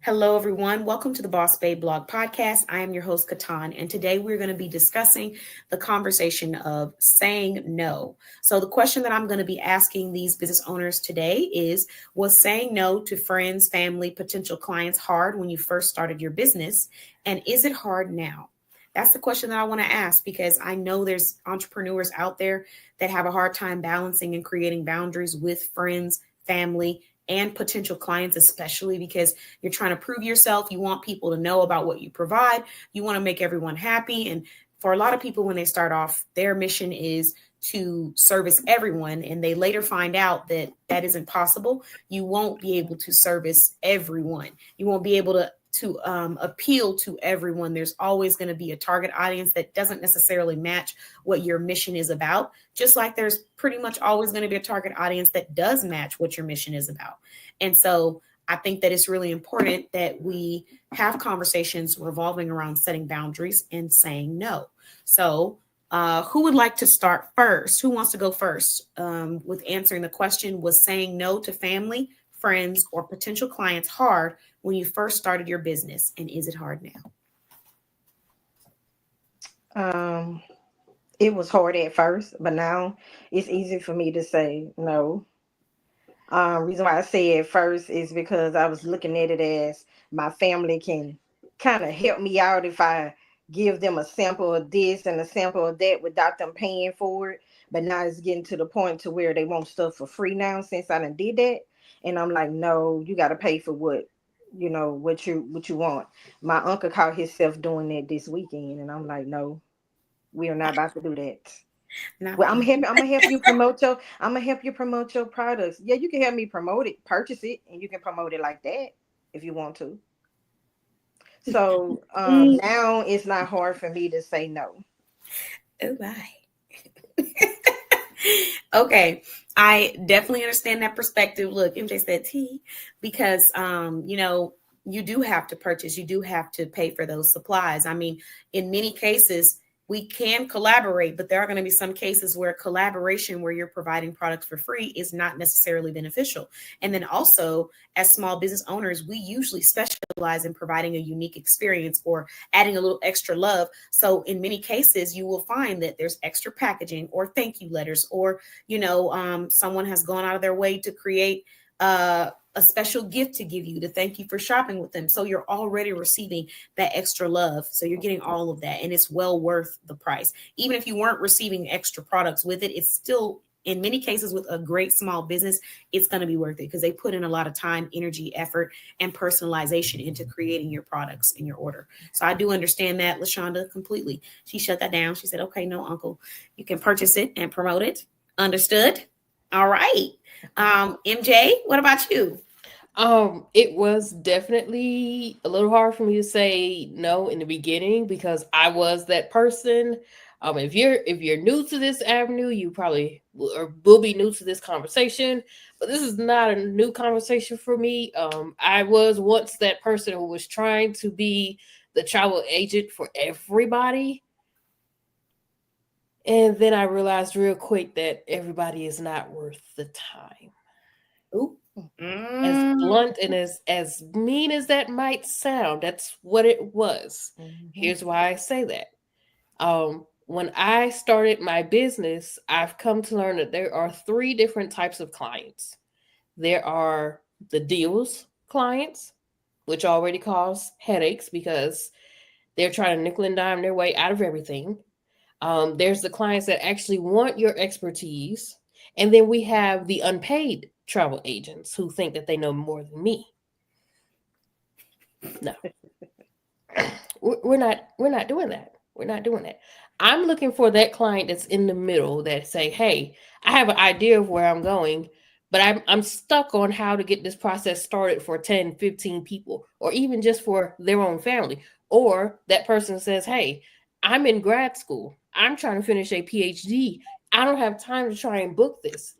Hello, everyone. Welcome to the Boss Babe Blog Podcast. I am your host, Katan, and today we're going to be discussing the conversation of saying no. So, the question that I'm going to be asking these business owners today is: was saying no to friends, family, potential clients hard when you first started your business? And is it hard now? That's the question that I want to ask because I know there's entrepreneurs out there that have a hard time balancing and creating boundaries with friends, family, and potential clients, especially because you're trying to prove yourself. You want people to know about what you provide. You want to make everyone happy. And for a lot of people, when they start off, their mission is to service everyone. And they later find out that that isn't possible. You won't be able to service everyone. You won't be able to appeal to everyone. There's always going to be a target audience that doesn't necessarily match what your mission is about, just like there's pretty much always going to be a target audience that does match what your mission is about. And so I think that it's really important that we have conversations revolving around setting boundaries and saying no. So who would like to start first? Who wants to go first with answering the question: was saying no to family, friends, or potential clients hard when you first started your business? And is it hard now? It was hard at first, but now it's easy for me to say no. Reason why I say at first is because I was looking at it as my family can kind of help me out if I give them a sample of this and a sample of that without them paying for it. But now it's getting to the point to where they want stuff for free now since I done did that. And I'm like, no, you got to pay for what you want. My uncle caught himself doing that this weekend, and I'm like, no, we are not about to do that. Not Well, the I'm gonna help you promote your I'm gonna help you promote your products. Yeah, you can help me promote it, purchase it, and you can promote it like that if you want to. So now it's not hard for me to say no. oh my. Okay, I definitely understand that perspective. Look, MJ said T because you do have to purchase, you do have to pay for those supplies. I mean, in many cases we can collaborate, but there are going to be some cases where collaboration where you're providing products for free is not necessarily beneficial. And then also, as small business owners, we usually specialize in providing a unique experience or adding a little extra love. So in many cases, you will find that there's extra packaging or thank you letters, or someone has gone out of their way to create a special gift to give you to thank you for shopping with them. So you're already receiving that extra love. So you're getting all of that, and it's well worth the price. Even if you weren't receiving extra products with it, it's still, in many cases, with a great small business, it's going to be worth it because they put in a lot of time, energy, effort, and personalization into creating your products and your order. So I do understand that, LaShonda, completely. She shut that down. She said, okay, no, uncle, you can purchase it and promote it. Understood. All right. MJ, what about you? It was definitely a little hard for me to say no in the beginning because I was that person. If you're new to this avenue, you probably will be new to this conversation, but this is not a new conversation for me. I was once that person who was trying to be the travel agent for everybody, and then I realized real quick that everybody is not worth the time. Ooh. As Mm. blunt and as mean as that might sound, that's what it was. Mhm. Here's why I say that. When I started my business, I've come to learn that there are three different types of clients. There are the deals clients, which already cause headaches because they're trying to nickel and dime their way out of everything. There's the clients that actually want your expertise. And then we have the unpaid travel agents who think that they know more than me. No, we're not doing that. We're not doing that. I'm looking for that client that's in the middle that say, hey, I have an idea of where I'm going, but I'm stuck on how to get this process started for 10, 15 people, or even just for their own family. Or that person says, hey, I'm in grad school. I'm trying to finish a PhD. I don't have time to try and book this.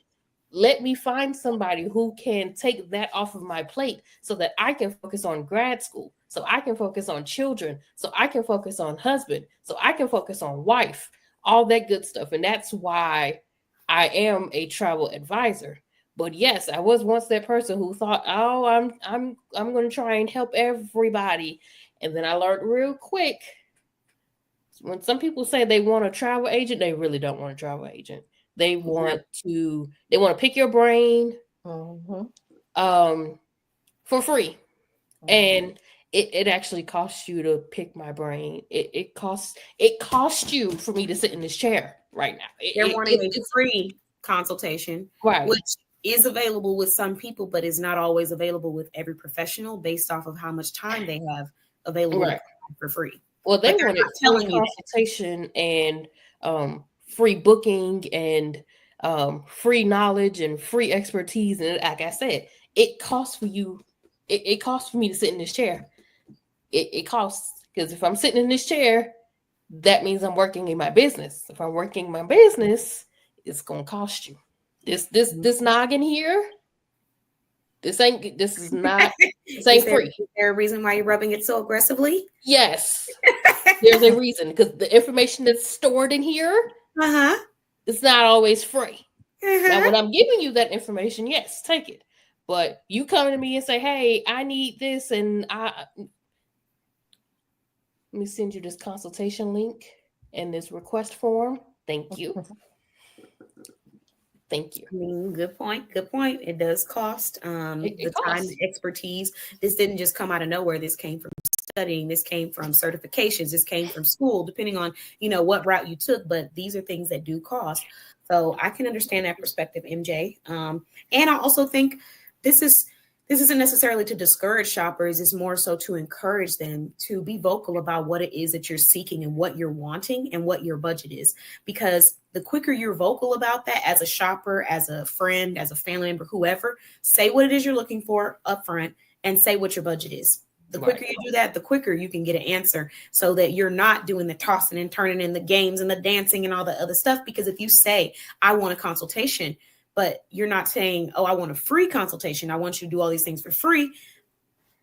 Let me find somebody who can take that off of my plate so that I can focus on grad school, so I can focus on children, so I can focus on husband, so I can focus on wife, all that good stuff. And that's why I am a travel advisor. But yes, I was once that person who thought, oh, I'm going to try and help everybody. And then I learned real quick, when some people say they want a travel agent, they really don't want a travel agent. They want to pick your brain for free. And it actually costs you to pick my brain. It costs you for me to sit in this chair right now. They're wanting a free consultation, right, which is available with some people, but is not always available with every professional based off of how much time they have available right. for free. Well, they wanted free consultation and free booking and free knowledge and free expertise. And like I said, it costs for you. It costs for me to sit in this chair. It costs, because if I'm sitting in this chair, that means I'm working in my business. If I'm working in my business, it's gonna cost you. This noggin here. This ain't free. Is there a reason why you're rubbing it so aggressively? Yes. There's a reason, because the information that's stored in here, it's not always free. Now, when I'm giving you that information, yes, take it. But you come to me and say, hey, I need this, and let me send you this consultation link and this request form. Thank you. Thank you. I mean, good point. Good point. It does cost the time, the expertise. This didn't just come out of nowhere. This came from studying. This came from certifications. This came from school, depending on, what route you took. But these are things that do cost. So I can understand that perspective, MJ. And I also think this isn't necessarily to discourage shoppers. It's more so to encourage them to be vocal about what it is that you're seeking and what you're wanting and what your budget is. Because the quicker you're vocal about that as a shopper, as a friend, as a family member, whoever, say what it is you're looking for upfront and say what your budget is. The quicker you do that, the quicker you can get an answer, so that you're not doing the tossing and turning in the games and the dancing and all the other stuff. Because if you say, I want a consultation, but you're not saying, oh, I want a free consultation, I want you to do all these things for free,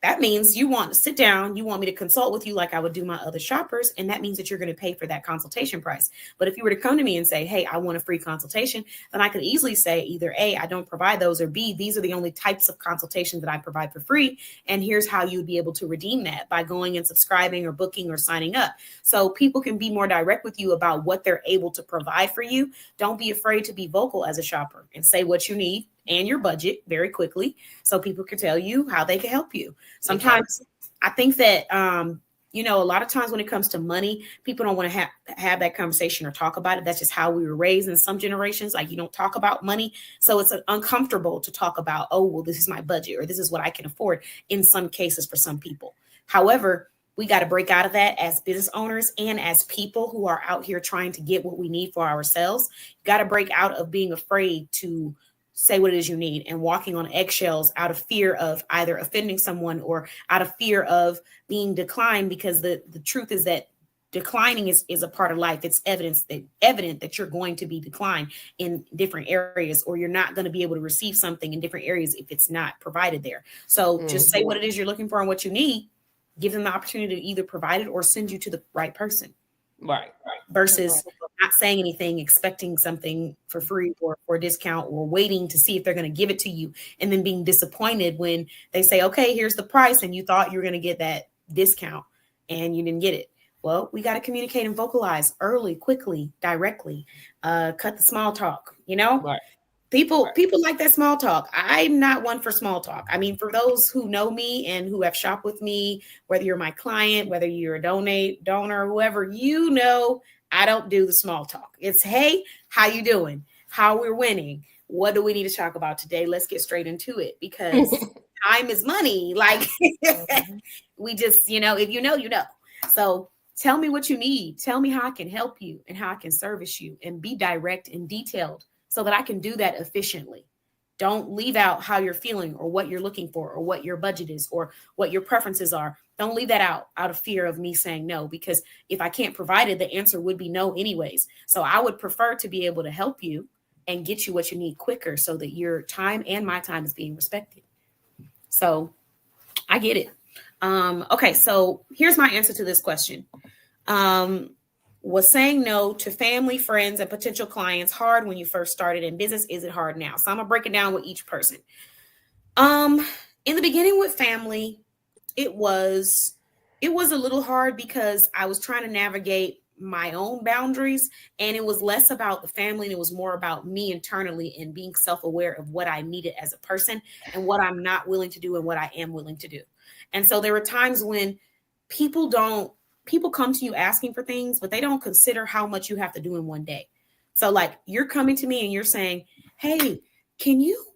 that means you want to sit down, you want me to consult with you like I would do my other shoppers, and that means that you're going to pay for that consultation price. But if you were to come to me and say, hey, I want a free consultation, then I could easily say either A, I don't provide those, or B, these are the only types of consultations that I provide for free, and here's how you'd be able to redeem that by going and subscribing or booking or signing up. So people can be more direct with you about what they're able to provide for you. Don't be afraid to be vocal as a shopper and say what you need and your budget very quickly, so people can tell you how they can help you. Sometimes I think that, a lot of times when it comes to money, people don't want to have that conversation or talk about it. That's just how we were raised in some generations. Like, you don't talk about money. So it's uncomfortable to talk about, oh, well, this is my budget, or this is what I can afford in some cases for some people. However, we got to break out of that as business owners and as people who are out here trying to get what we need for ourselves. You got to break out of being afraid to say what it is you need and walking on eggshells out of fear of either offending someone or out of fear of being declined, because the truth is that declining is a part of life. It's evident that you're going to be declined in different areas, or you're not going to be able to receive something in different areas if it's not provided there. So just say what it is you're looking for and what you need. Give them the opportunity to either provide it or send you to the right person. Right. Versus not saying anything, expecting something for free or for a discount, or waiting to see if they're going to give it to you, and then being disappointed when they say, okay, here's the price, and you thought you were going to get that discount and you didn't get it. Well, we got to communicate and vocalize early, quickly, directly. Cut the small talk, Right. People like that small talk. I'm not one for small talk. I mean, for those who know me and who have shopped with me, whether you're my client, whether you're a donor, whoever, I don't do the small talk. It's, hey, how you doing? How we're winning? What do we need to talk about today? Let's get straight into it, because time is money. Like, we just, if you know. So tell me what you need. Tell me how I can help you and how I can service you, and be direct and detailed so that I can do that efficiently. Don't leave out how you're feeling or what you're looking for or what your budget is or what your preferences are. Don't leave that out of fear of me saying no, because if I can't provide it, the answer would be no anyways. So I would prefer to be able to help you and get you what you need quicker, so that your time and my time is being respected. So I get it. Okay, so here's my answer to this question. Was saying no to family, friends, and potential clients hard when you first started in business? Is it hard now? So I'm gonna break it down with each person. In the beginning with family, it was a little hard because I was trying to navigate my own boundaries, and it was less about the family and it was more about me internally and being self-aware of what I needed as a person and what I'm not willing to do and what I am willing to do. And so there were times when people come to you asking for things, but they don't consider how much you have to do in one day. So like you're coming to me and you're saying, hey, can you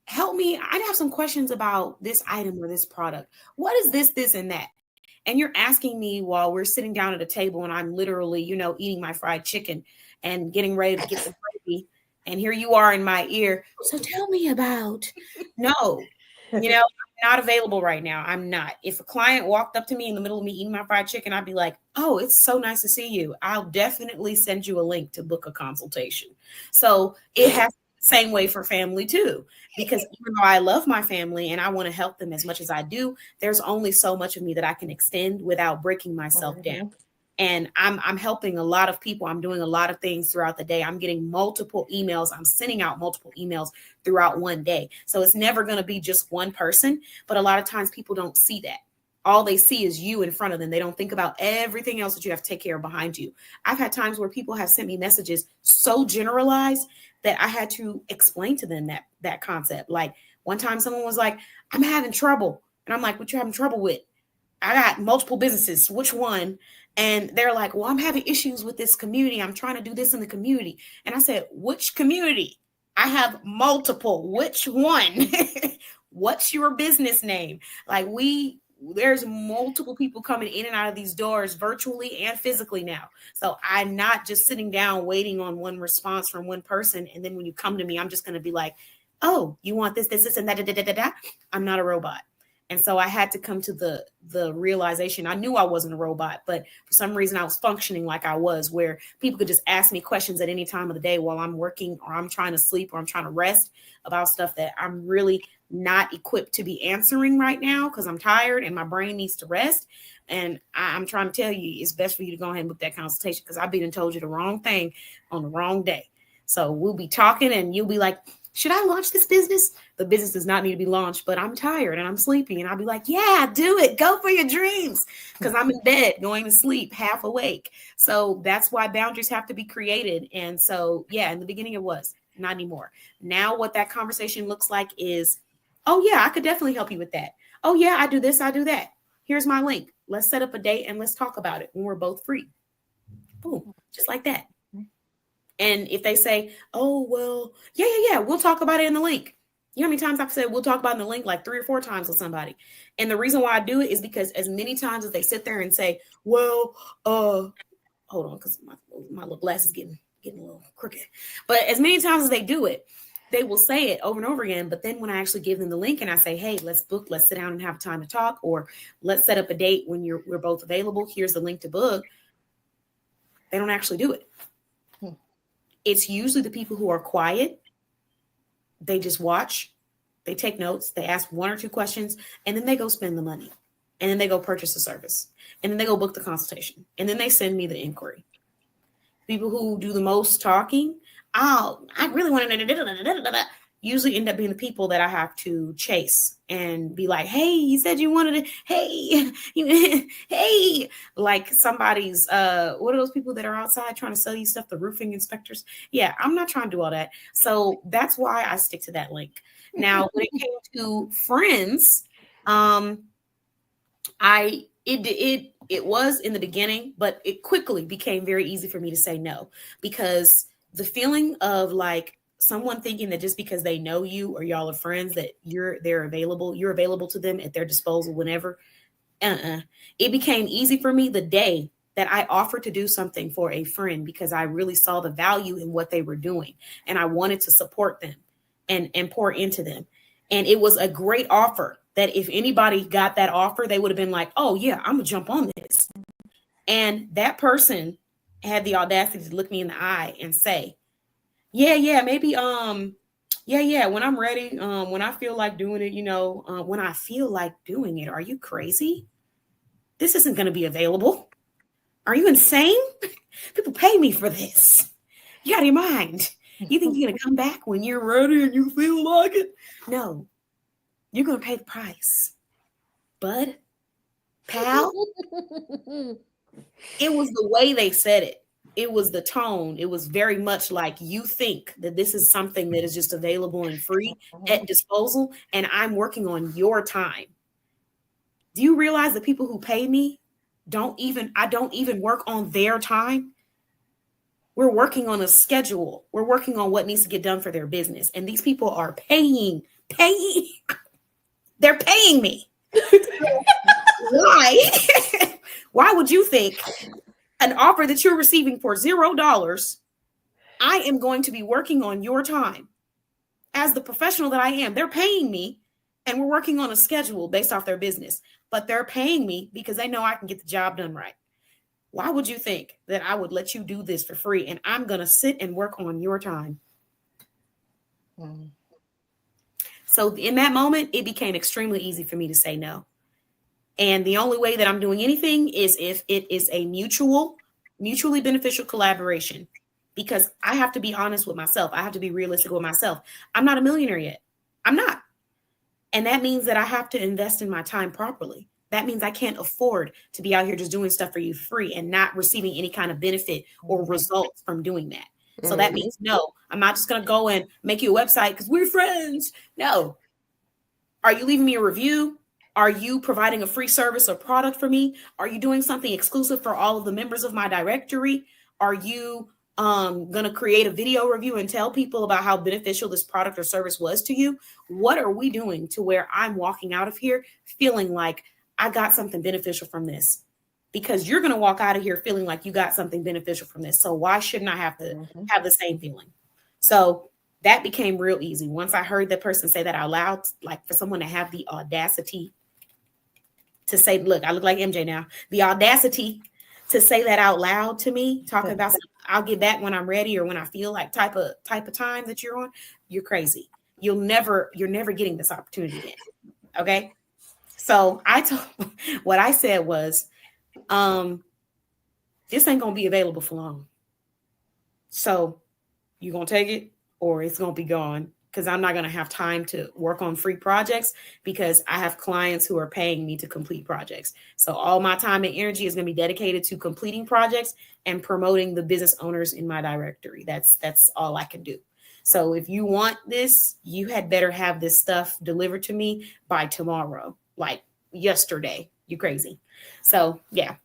help me? I have some questions about this item or this product. What is this, and that? And you're asking me while we're sitting down at a table and I'm literally, eating my fried chicken and getting ready to get the gravy. And here you are in my ear. So tell me about, no, I'm not available right now. I'm not. If a client walked up to me in the middle of me eating my fried chicken, I'd be like, oh, it's so nice to see you. I'll definitely send you a link to book a consultation. So it has same way for family too, because even though I love my family and I want to help them as much as I do, there's only so much of me that I can extend without breaking myself down. And I'm helping a lot of people. I'm doing a lot of things throughout the day. I'm getting multiple emails. I'm sending out multiple emails throughout one day. So it's never going to be just one person. But a lot of times people don't see that. All they see is you in front of them. They don't think about everything else that you have to take care of behind you. I've had times where people have sent me messages so generalized that I had to explain to them that concept. Like one time someone was like, I'm having trouble. And I'm like, what you having trouble with? I got multiple businesses. Which one? And they're like, well, I'm having issues with this community. I'm trying to do this in the community. And I said, which community? I have multiple. Which one? What's your business name? Like there's multiple people coming in and out of these doors virtually and physically now. So I'm not just sitting down waiting on one response from one person. And then when you come to me, I'm just going to be like, oh, you want this, and that, da, da, da, da. I'm not a robot. And so I had to come to the realization. I knew I wasn't a robot, but for some reason I was functioning like I was, where people could just ask me questions at any time of the day while I'm working or I'm trying to sleep or I'm trying to rest about stuff that I'm really not equipped to be answering right now because I'm tired and my brain needs to rest. And I'm trying to tell you, it's best for you to go ahead and book that consultation because I've been and told you the wrong thing on the wrong day. So we'll be talking and you'll be like, should I launch this business? The business does not need to be launched, but I'm tired and I'm sleepy. And I'll be like, yeah, do it. Go for your dreams. Because I'm in bed going to sleep half awake. So that's why boundaries have to be created. And so, yeah, in the beginning it was, not anymore. Now what that conversation looks like is, oh yeah, I could definitely help you with that. Oh yeah, I do this, I do that. Here's my link. Let's set up a date and let's talk about it when we're both free. Boom, just like that. And if they say, oh, well, yeah, we'll talk about it in the link. You know how many times I've said we'll talk about it in the link? Like 3 or 4 times with somebody. And the reason why I do it is because as many times as they sit there and say, well, hold on, because my little glass is getting a little crooked. But as many times as they do it, they will say it over and over again. But then when I actually give them the link and I say, hey, let's sit down and have time to talk, or let's set up a date when we're both available. Here's the link to book. They don't actually do it. It's usually the people who are quiet. They just watch, they take notes, they ask 1 or 2 questions, and then they go spend the money. And then they go purchase the service. And then they go book the consultation. And then they send me the inquiry. People who do the most talking, I really want to usually end up being the people that I have to chase and be like, hey, you said you wanted it. Hey, hey, like somebody's, what are those people that are outside trying to sell you stuff? The roofing inspectors. Yeah, I'm not trying to do all that. So that's why I stick to that link. Now, when it came to friends, it was in the beginning, but it quickly became very easy for me to say no, because the feeling of like, someone thinking that just because they know you or y'all are friends that you're available to them at their disposal whenever. It became easy for me the day that I offered to do something for a friend because I really saw the value in what they were doing and I wanted to support them and pour into them. And it was a great offer that if anybody got that offer, they would have been like, oh yeah, I'm gonna jump on this. And that person had the audacity to look me in the eye and say, yeah, maybe, yeah, when I'm ready, when I feel like doing it, when I feel like doing it, are you crazy? This isn't going to be available. Are you insane? People pay me for this. You out of your mind. You think you're going to come back when you're ready and you feel like it? No, you're going to pay the price. Bud, pal, it was the way they said it. It was the tone. It was very much like, you think that this is something that is just available and free at disposal, and I'm working on your time. Do you realize the people who pay me I don't even work on their time? We're working on a schedule. We're working on what needs to get done for their business. And these people are paying. They're paying me. Why? Why would you think an offer that you're receiving for $0, I am going to be working on your time? As the professional that I am, they're paying me, and we're working on a schedule based off their business. But they're paying me because they know I can get the job done right. Why would you think that I would let you do this for free and I'm going to sit and work on your time? So in that moment, it became extremely easy for me to say no. And the only way that I'm doing anything is if it is a mutually beneficial collaboration, because I have to be honest with myself. I have to be realistic with myself. I'm not a millionaire yet. I'm not. And that means that I have to invest in my time properly. That means I can't afford to be out here just doing stuff for you free and not receiving any kind of benefit or results from doing that. So that means, no, I'm not just going to go and make you a website because we're friends. No. Are you leaving me a review? Are you providing a free service or product for me? Are you doing something exclusive for all of the members of my directory? Are you going to create a video review and tell people about how beneficial this product or service was to you? What are we doing to where I'm walking out of here feeling like I got something beneficial from this? Because you're going to walk out of here feeling like you got something beneficial from this. So why shouldn't I have to have the same feeling? So that became real easy. Once I heard that person say that out loud, like for someone to have the audacity to say, look, I look like MJ now, the audacity to say that out loud to me, talking about something, I'll get back when I'm ready or when I feel like type of time that you're on, you're crazy. You're never getting this opportunity again. Okay. So what I said was, this ain't going to be available for long. So you're going to take it or it's going to be gone, because I'm not going to have time to work on free projects because I have clients who are paying me to complete projects. So all my time and energy is going to be dedicated to completing projects and promoting the business owners in my directory. That's all I can do. So if you want this, you had better have this stuff delivered to me by tomorrow, like yesterday. You're crazy. So yeah,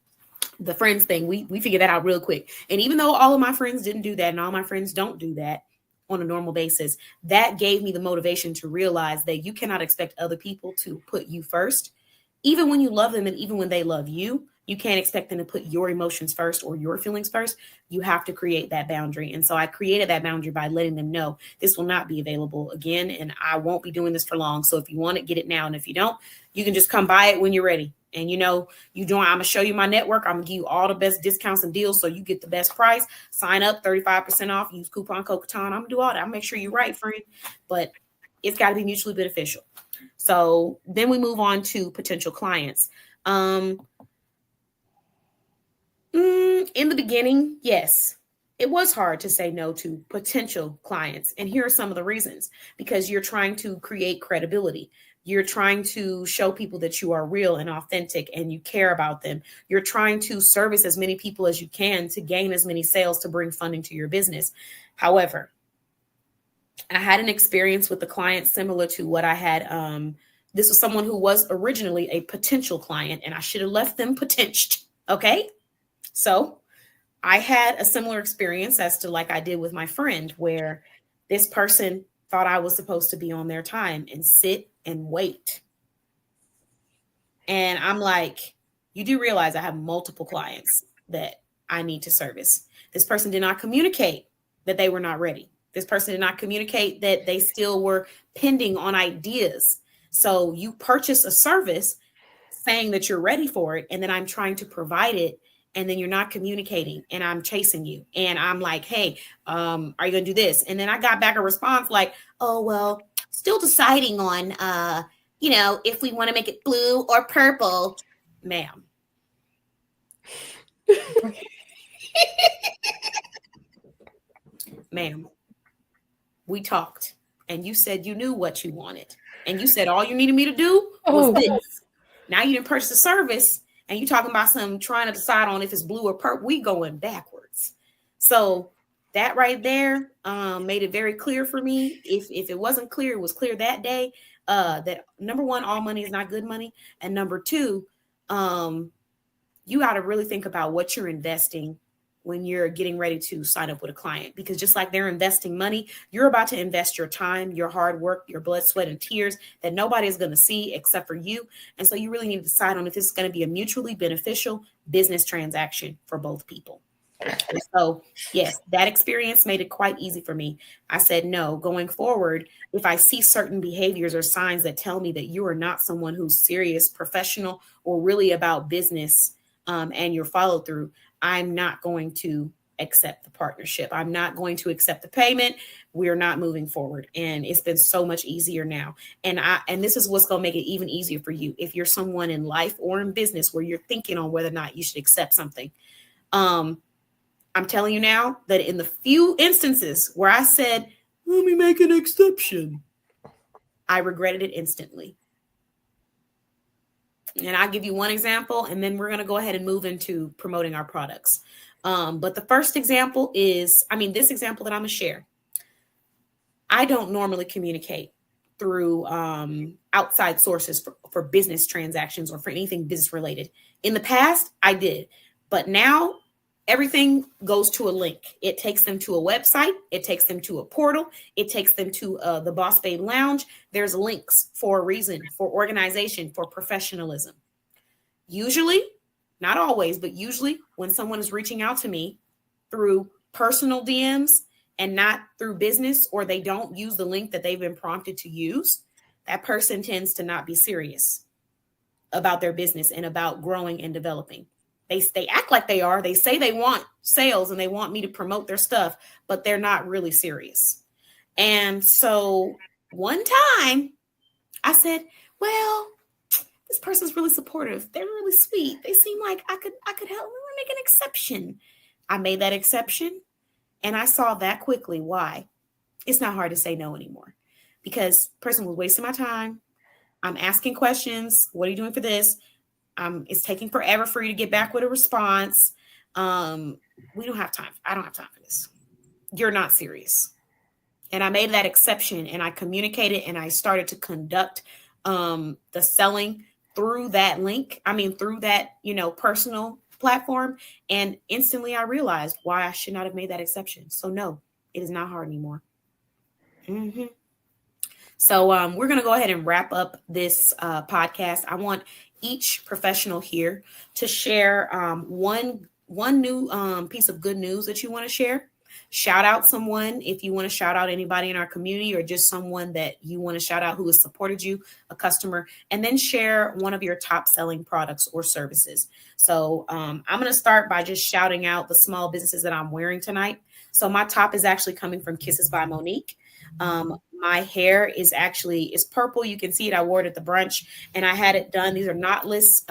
the friends thing, we figured that out real quick. And even though all of my friends didn't do that and all my friends don't do that on a normal basis, that gave me the motivation to realize that you cannot expect other people to put you first. Even when you love them and even when they love you, you can't expect them to put your emotions first or your feelings first. You have to create that boundary. And so I created that boundary by letting them know this will not be available again, and I won't be doing this for long. So if you want it, get it now. And if you don't, you can just come buy it when you're ready. And I'm going to show you my network. I'm going to give you all the best discounts and deals so you get the best price. Sign up, 35% off, use coupon code Catan. I'm going to do all that. I'll make sure you're right, friend. But it's got to be mutually beneficial. So then we move on to potential clients. In the beginning, yes, it was hard to say no to potential clients. And here are some of the reasons. Because you're trying to create credibility. You're trying to show people that you are real and authentic and you care about them. You're trying to service as many people as you can to gain as many sales to bring funding to your business. However, I had an experience with a client similar to what I had. This was someone who was originally a potential client, and I should have left them potential. Okay. So I had a similar experience as to like I did with my friend, where this person thought I was supposed to be on their time and sit and wait. And I'm like, you do realize I have multiple clients that I need to service. This person did not communicate that they were not ready. This person did not communicate that they still were pending on ideas. So you purchase a service saying that you're ready for it, and then I'm trying to provide it, and then you're not communicating, and I'm chasing you. And I'm like, hey, are you going to do this? And then I got back a response like, oh, well, still deciding on, if we want to make it blue or purple, ma'am. Ma'am, we talked and you said you knew what you wanted. And you said all you needed me to do was this. Now you didn't purchase a service and you talking about some trying to decide on if it's blue or purple. We going backwards. So that right there made it very clear for me. If it wasn't clear, it was clear that day that number one, all money is not good money. And number two, you got to really think about what you're investing when you're getting ready to sign up with a client, because just like they're investing money, you're about to invest your time, your hard work, your blood, sweat, and tears that nobody is going to see except for you. And so you really need to decide on if this is going to be a mutually beneficial business transaction for both people. And so, yes, that experience made it quite easy for me. I said, no, going forward, if I see certain behaviors or signs that tell me that you are not someone who's serious, professional, or really about business and your follow through, I'm not going to accept the partnership. I'm not going to accept the payment. We're not moving forward. And it's been so much easier now. And this is what's going to make it even easier for you. If you're someone in life or in business where you're thinking on whether or not you should accept something, I'm telling you now that in the few instances where I said, let me make an exception, I regretted it instantly. And I'll give you one example, and then we're going to go ahead and move into promoting our products. But the first example is, this example that I'm going to share, I don't normally communicate through outside sources for business transactions or for anything business related. In the past, I did. But now everything goes to a link. It takes them to a website. It takes them to a portal. It takes them to the Boss Babe Lounge. There's links for a reason, for organization, for professionalism. Usually, not always, but usually when someone is reaching out to me through personal DMs and not through business, or they don't use the link that they've been prompted to use, that person tends to not be serious about their business and about growing and developing. They act like they are. They say they want sales and they want me to promote their stuff, but they're not really serious. And so one time I said, well, this person's really supportive. They're really sweet. They seem like I could help. We're gonna make an exception. I made that exception and I saw that quickly why. It's not hard to say no anymore because the person was wasting my time. I'm asking questions. What are you doing for this? It's taking forever for you to get back with a response. We don't have time. I don't have time for this. You're not serious. And I made that exception and I communicated and I started to conduct the selling through that link. Through that, personal platform. And instantly I realized why I should not have made that exception. So no, it is not hard anymore. Mm-hmm. So we're going to go ahead and wrap up this podcast. I want each professional here to share one new piece of good news that you want to share. Shout out someone if you want to shout out anybody in our community or just someone that you want to shout out who has supported you, a customer, and then share one of your top selling products or services. So I'm going to start by just shouting out the small businesses that I'm wearing tonight. So my top is actually coming from Kisses by Monique. My hair is purple. You can see it. I wore it at the brunch and I had it done. These are knotless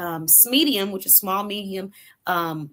medium, which is small, medium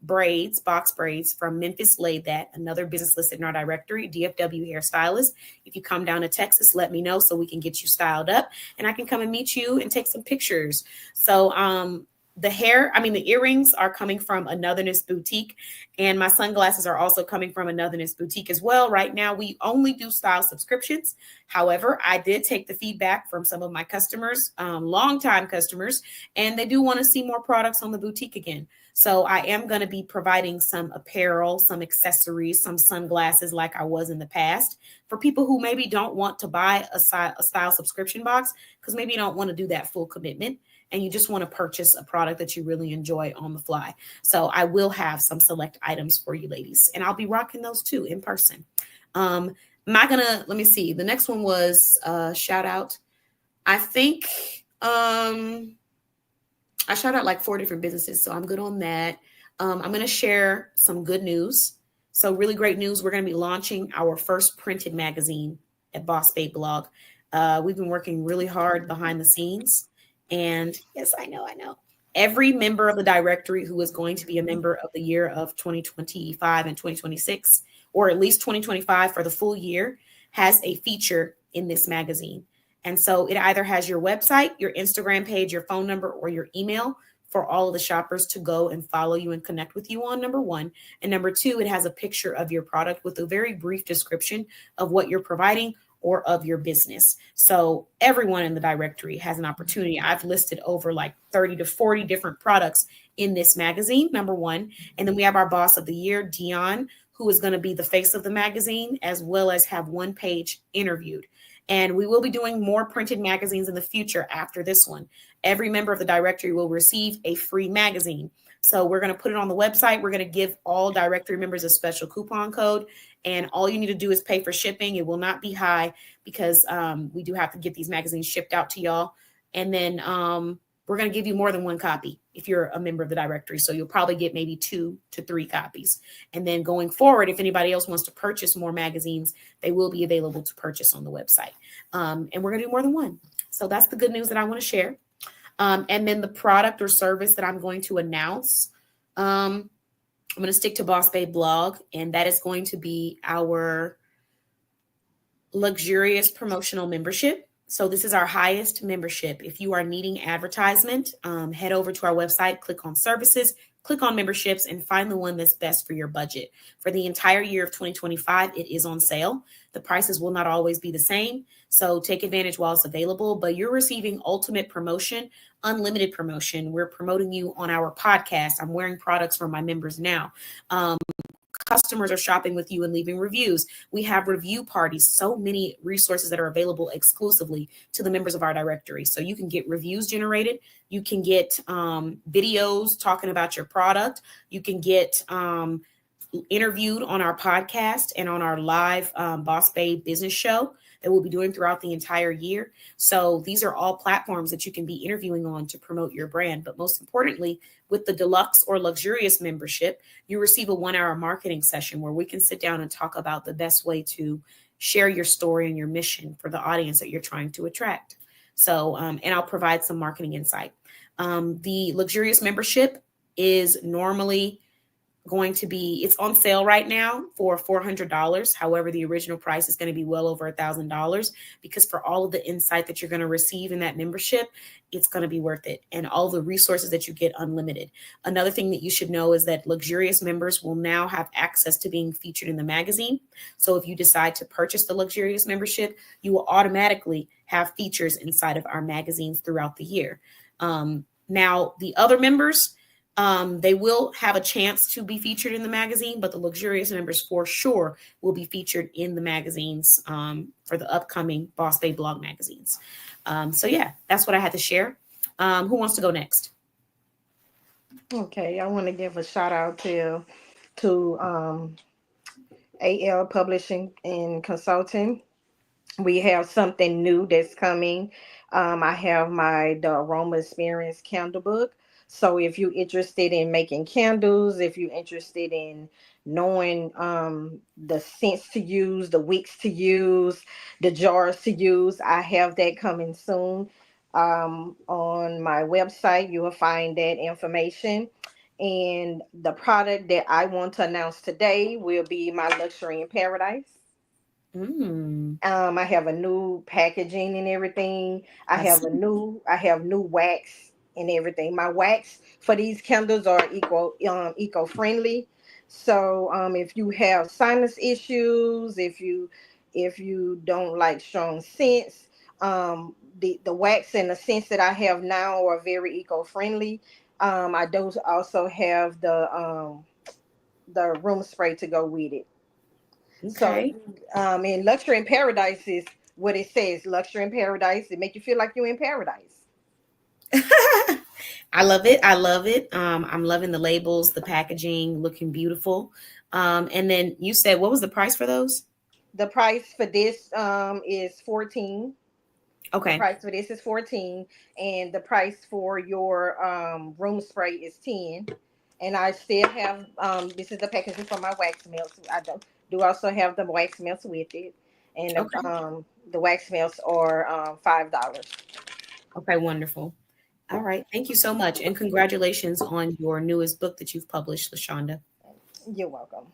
braids, box braids from Memphis Laid That, another business listed in our directory, DFW hairstylist. If you come down to Texas, let me know so we can get you styled up and I can come and meet you and take some pictures. So, the earrings are coming from Anotherness Boutique and my sunglasses are also coming from Anotherness Boutique as well. Right now, we only do style subscriptions. However, I did take the feedback from some of my customers, longtime customers, and they do want to see more products on the boutique again. So I am going to be providing some apparel, some accessories, some sunglasses like I was in the past for people who maybe don't want to buy a style subscription box because maybe you don't want to do that full commitment. And you just want to purchase a product that you really enjoy on the fly. So I will have some select items for you ladies, and I'll be rocking those too in person. Let me see. The next one was shout out. I think I shout out like 4 different businesses, so I'm good on that. I'm going to share some good news. So really great news. We're going to be launching our first printed magazine at Boss Babe Blog. We've been working really hard behind the scenes. And yes, I know. Every member of the directory who is going to be a member of the year of 2025 and 2026, or at least 2025 for the full year, has a feature in this magazine. And so it either has your website, your Instagram page, your phone number, or your email for all of the shoppers to go and follow you and connect with you on, number one. And number two, it has a picture of your product with a very brief description of what you're providing or of your business. So everyone in the directory has an opportunity. I've listed over like 30 to 40 different products in this magazine, number one. And then we have our boss of the year, Dion, who is going to be the face of the magazine, as well as have one page interviewed. And we will be doing more printed magazines in the future after this one. Every member of the directory will receive a free magazine. So we're going to put it on the website. We're going to give all directory members a special coupon code. And all you need to do is pay for shipping. It will not be high because we do have to get these magazines shipped out to y'all. And then we're going to give you more than one copy if you're a member of the directory. So you'll probably get maybe 2 to 3 copies. And then going forward, if anybody else wants to purchase more magazines, they will be available to purchase on the website. And we're going to do more than one. So that's the good news that I want to share. And then the product or service that I'm going to announce, I'm going to stick to Boss Babe Blog, and that is going to be our luxurious promotional membership. So this is our highest membership. If you are needing advertisement, head over to our website, click on services, click on memberships, and find the one that's best for your budget. For the entire year of 2025, it is on sale. The prices will not always be the same, so take advantage while it's available, but you're receiving ultimate promotion, unlimited promotion. We're promoting you on our podcast. I'm wearing products for my members now. Customers are shopping with you and leaving reviews. We have review parties, so many resources that are available exclusively to the members of our directory. So you can get reviews generated. You can get videos talking about your product. You can get interviewed on our podcast and on our live Boss Babe business show that we'll be doing throughout the entire year. So these are all platforms that you can be interviewing on to promote your brand. But most importantly, with the deluxe or luxurious membership, you receive a 1-hour marketing session where we can sit down and talk about the best way to share your story and your mission for the audience that you're trying to attract. So, and I'll provide some marketing insight. The luxurious membership is normally going to be, it's on sale right now for $400. However, the original price is going to be well over $1,000 because for all of the insight that you're going to receive in that membership, it's going to be worth it. And all the resources that you get unlimited. Another thing that you should know is that luxurious members will now have access to being featured in the magazine. So if you decide to purchase the luxurious membership, you will automatically have features inside of our magazines throughout the year. Now, the other members, they will have a chance to be featured in the magazine, but the luxurious members for sure will be featured in the magazines for the upcoming Boss Babe Blog magazines. So yeah, that's what I had to share. Who wants to go next? Okay, I want to give a shout out to AL Publishing and Consulting. We have something new that's coming. I have the Aroma Experience candle book. So if you're interested in making candles, if you're interested in knowing the scents to use, the wicks to use, the jars to use, I have that coming soon. On my website, you will find that information. And the product that I want to announce today will be my Luxury in Paradise. I have a new packaging and everything. I have new wax and everything. My wax for these candles are eco-friendly. So if you have sinus issues, if you don't like strong scents, the wax and the scents that I have now are very eco-friendly. I do also have the room spray to go with it. Okay. So in Luxury in Paradise is what it says. Luxury in Paradise. It make you feel like you're in paradise. I love it. I love it. I'm loving the labels, the packaging, looking beautiful. And then you said, what was the price for those? The price for this is $14. Okay. The price for this is $14, and the price for your room spray is $10. And I still have this is the packaging for my wax melts. I do also have the wax melts with it, and the wax melts are $5. Okay, wonderful. All right. Thank you so much. And congratulations on your newest book that you've published, LaShonda. You're welcome.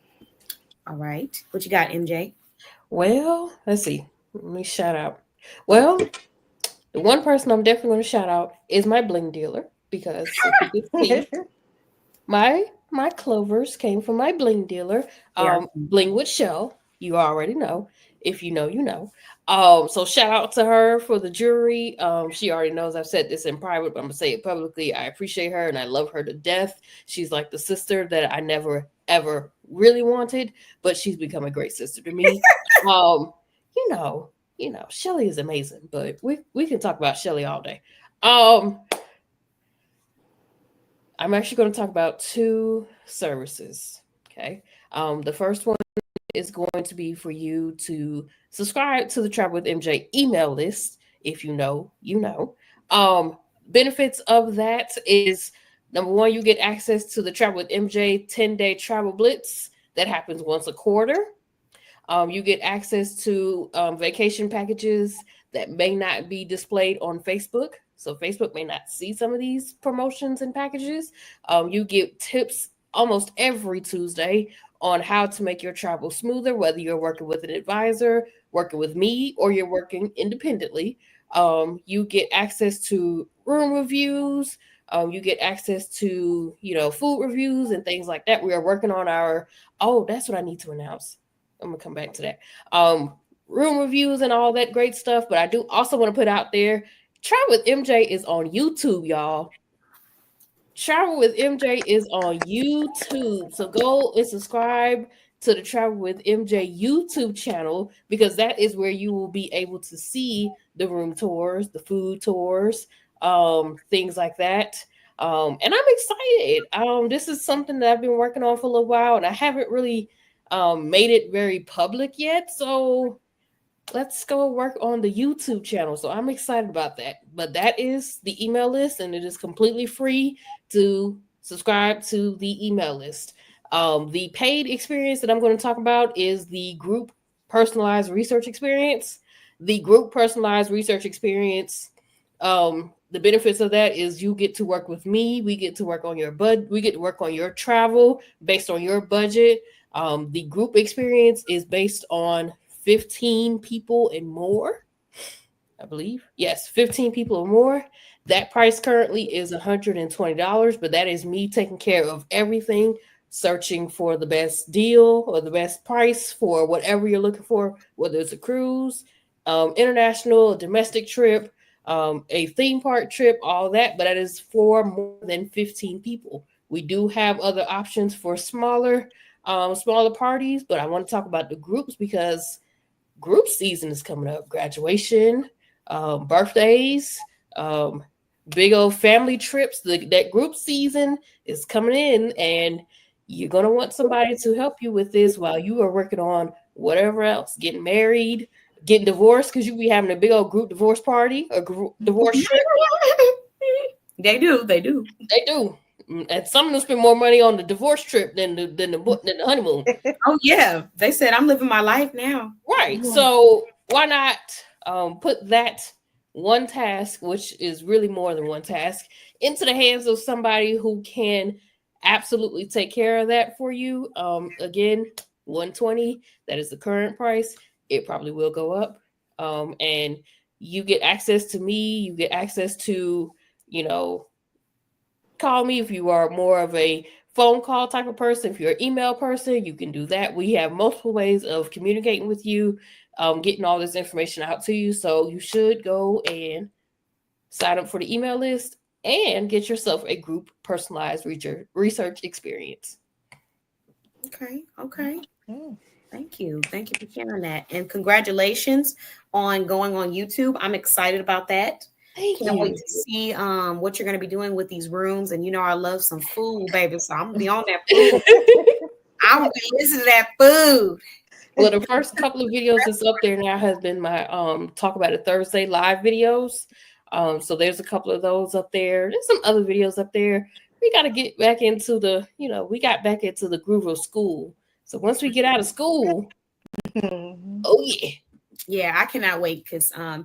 All right. What you got, MJ? Well, let's see. Let me shout out. Well, the one person I'm definitely going to shout out is my bling dealer because if you could see, my clovers came from my bling dealer. They are- Bling with Shell. You already know. If you know, you know. So shout out to her for the jewelry. She already knows I've said this in private, but I'm gonna say it publicly. I appreciate her and I love her to death. She's like the sister that I never ever really wanted, but she's become a great sister to me. um, you know, Shelly is amazing, but we can talk about Shelly all day. I'm actually going to talk about two services. Okay. The first one is going to be for you to subscribe to the Travel with MJ email list. If you know, you know. Benefits of that is number one, you get access to the Travel with MJ 10-day travel blitz that happens once a quarter. You get access to vacation packages that may not be displayed on Facebook. So Facebook may not see some of these promotions and packages. You get tips almost every Tuesday on how to make your travel smoother, whether you're working with an advisor, working with me, or you're working independently. You get access to room reviews. You get access to, food reviews and things like that. We are working on that's what I need to announce. I'm gonna come back to that. Room reviews and all that great stuff. But I do also want to put out there, Travel with MJ is on YouTube, y'all. Travel with MJ is on YouTube. So go and subscribe to the Travel with MJ YouTube channel because that is where you will be able to see the room tours, the food tours, things like that. And I'm excited. This is something that I've been working on for a little while, and I haven't really made it very public yet. So let's go work on the YouTube channel. So I'm excited about that. But that is the email list, and it is completely free to subscribe to the email list. The paid experience that I'm going to talk about is the group personalized research experience. The group personalized research experience, the benefits of that is you get to work with me. We get to work on your budget. We get to work on your travel based on your budget. The group experience is based on 15 people and more, I believe. Yes, 15 people or more. That price currently is $120, but that is me taking care of everything, searching for the best deal or the best price for whatever you're looking for, whether it's a cruise, international, domestic trip, a theme park trip, all that, but that is for more than 15 people. We do have other options for smaller parties, but I want to talk about the groups because group season is coming up. Graduation, birthdays, big old family trips. That group season is coming in, and you're going to want somebody to help you with this while you are working on whatever else, getting married, getting divorced, because you be having a big old group divorce party, a group divorce trip. They do. And some of them spend more money on the divorce trip than the honeymoon. Oh yeah, they said I'm living my life now. Right. So why not put that one task, which is really more than one task, into the hands of somebody who can absolutely take care of that for you. Again, $120. That is the current price. It probably will go up. And you get access to me. You get access to, call me if you are more of a phone call type of person. If you're an email person, you can do that. We have multiple ways of communicating with you, getting all this information out to you. So you should go and sign up for the email list and get yourself a group personalized research experience. Okay. Thank you for sharing that, and congratulations on going on YouTube. I'm excited about that. Can't wait to see what you're going to be doing with these rooms. And I love some food, baby. So I'm going to be on that food. I'm going to be listening to that food. Well, the first couple of videos that's up there now has been my Talk About It Thursday live videos. So there's a couple of those up there. There's some other videos up there. We got to get back into we got back into the groove of school. So once we get out of school, oh yeah. Yeah, I cannot wait because I've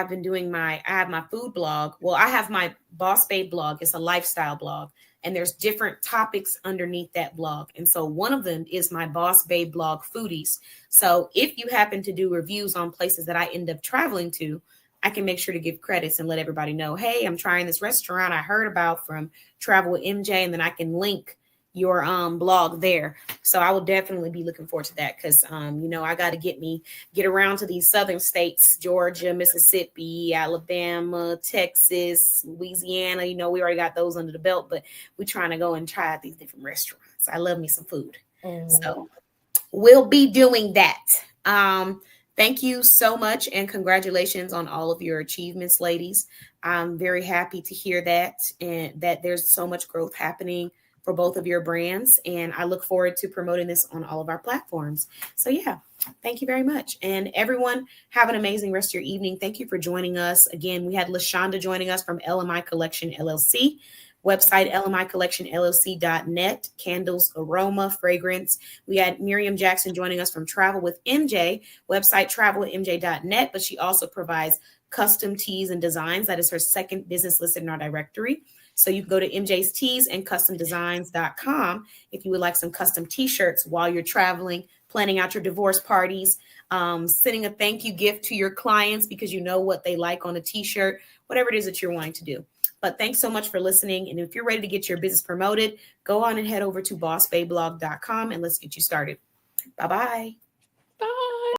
been doing I have my food blog. Well, I have my Boss Babe blog. It's a lifestyle blog, and there's different topics underneath that blog. And so one of them is my Boss Babe blog foodies. So if you happen to do reviews on places that I end up traveling to, I can make sure to give credits and let everybody know, hey, I'm trying this restaurant I heard about from Travel with MJ, and then I can link your blog there. So I will definitely be looking forward to that because I got to get around to these southern states, Georgia, Mississippi, Alabama, Texas, Louisiana. We already got those under the belt, but we're trying to go and try out these different restaurants. I love me some food. So we'll be doing that. Thank you so much and congratulations on all of your achievements, ladies. I'm very happy to hear that and that there's so much growth happening for both of your brands. And I look forward to promoting this on all of our platforms. So yeah, thank you very much. And everyone have an amazing rest of your evening. Thank you for joining us. Again, we had LaShonda joining us from LMI Collection LLC. Website lmicollectionllc.net, candles, aroma, fragrance. We had Miriam Jackson joining us from Travel with MJ, website travelwithmj.net, but she also provides custom tees and designs. That is her second business listed in our directory. So you can go to MJ's Tees and customdesigns.com if you would like some custom t-shirts while you're traveling, planning out your divorce parties, sending a thank you gift to your clients because you know what they like on a t-shirt, whatever it is that you're wanting to do. But thanks so much for listening. And if you're ready to get your business promoted, go on and head over to bossbabeblog.com and let's get you started. Bye-bye. Bye.